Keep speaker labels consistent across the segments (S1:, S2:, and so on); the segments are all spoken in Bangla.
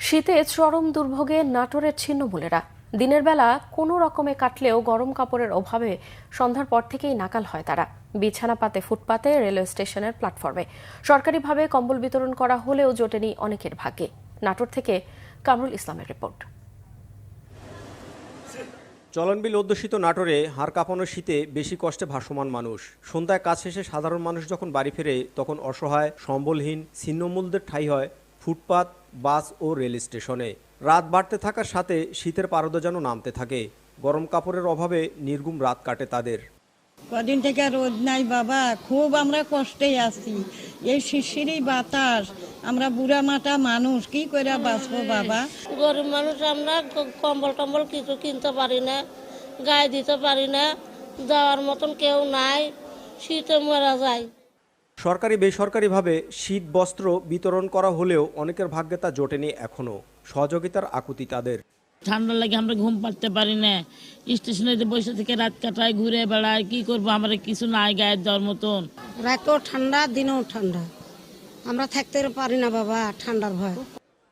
S1: শীতে চরম দুর্ভোগে নাটোরের ছিন্নমূলেরা দিনের বেলা কোনো রকমে কাটলেও গরম কাপড়ের অভাবে সন্ধ্যার পর থেকেই নাকাল হয় তারা। বিছানা পাতে ফুটপাতে, রেলওয়ে স্টেশনের প্ল্যাটফর্মে সরকারিভাবে কম্বল বিতরণ করা হলেও জোটেনি অনেকের ভাগ্যে। নাটোর থেকে কামরুল ইসলামের রিপোর্ট।
S2: চলনবিল অধ্যুষিত নাটোরে হাড় কাঁপানো শীতে বেশি কষ্টে ভাসমান মানুষ। সন্ধ্যায় কাজ শেষে সাধারণ মানুষ যখন বাড়ি ফেরে তখন অসহায়, সম্বলহীন ছিন্নমূলদের ঠাঁই হয় ফুটপাত, বাস ও রেল স্টেশনে। রাত বাড়তে থাকার সাথে শীতের পারদ যেন নামতে থাকে। গরম কাপড়ের অভাবে নির্ঘুম রাত কাটে তাদের।
S3: কদিন থেকে রোদ নাই বাবা, খুব আমরা কষ্টে আছি। এই শিশিরি বাতাস, আমরা বুড়া মাটা মানুষ কি করে বাঁচবো বাবা।
S4: গরিব মানুষ, আমরা কম্বল টম্বল কিছু কিনতে পারি না, গায়ে দিতে পারি না, যাওয়ার মতন কেউ নাই, শীতে মারা যায়।
S2: সরকারি বেসরকারিভাবে শীত বস্ত্র বিতরণ করা হলেও অনেকের ভাগ্যে তা জোটেনি এখনো। সহযোগিতার আকুতি তাদের।
S5: ঠান্ডা লাগে আমরা ঘুম পাড়তে পারি না, স্টেশনে বসে থেকে রাত কাটায়, ঘুরে বেড়ায়, কি করবো, আমরা কিছু নাই গায়ে দেওয়ার মতন।
S6: রাতেও ঠান্ডা, দিনেও ঠান্ডা, আমরা থাকতে পারি না বাবা ঠান্ডার ভয়।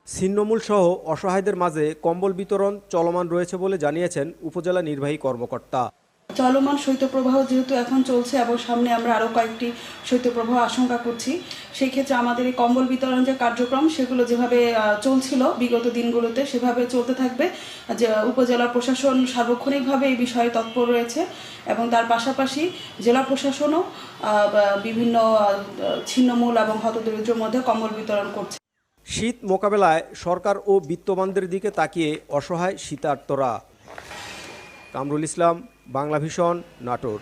S2: ছিন্নমূল সহ অসহায়দের মাঝে কম্বল বিতরণ চলমান রয়েছে বলে জানিয়েছেন উপজেলা নির্বাহী কর্মকর্তা।
S7: চলমান শৈত্যপ্রবাহ যেহেতু এখন চলছে এবং সামনে আমরা আরও কয়েকটি শৈত্যপ্রবাহ আশঙ্কা করছি, সেই ক্ষেত্রে আমাদের এই কম্বল বিতরণ যে কার্যক্রম সেগুলো যেভাবে চলছিল বিগত দিনগুলোতে সেভাবে চলতে থাকবে। যে উপজেলা প্রশাসন সার্বক্ষণিকভাবে এই বিষয়ে তৎপর রয়েছে এবং তার পাশাপাশি জেলা প্রশাসনও বিভিন্ন ছিন্নমূল এবং হতদরিদ্রের মধ্যে কম্বল বিতরণ করছে।
S2: শীত মোকাবেলায় সরকার ও বিত্তবানদের দিকে তাকিয়ে অসহায় শীতার্তরা। কামরুল ইসলাম, বাংলা ভিশন, নাটোর।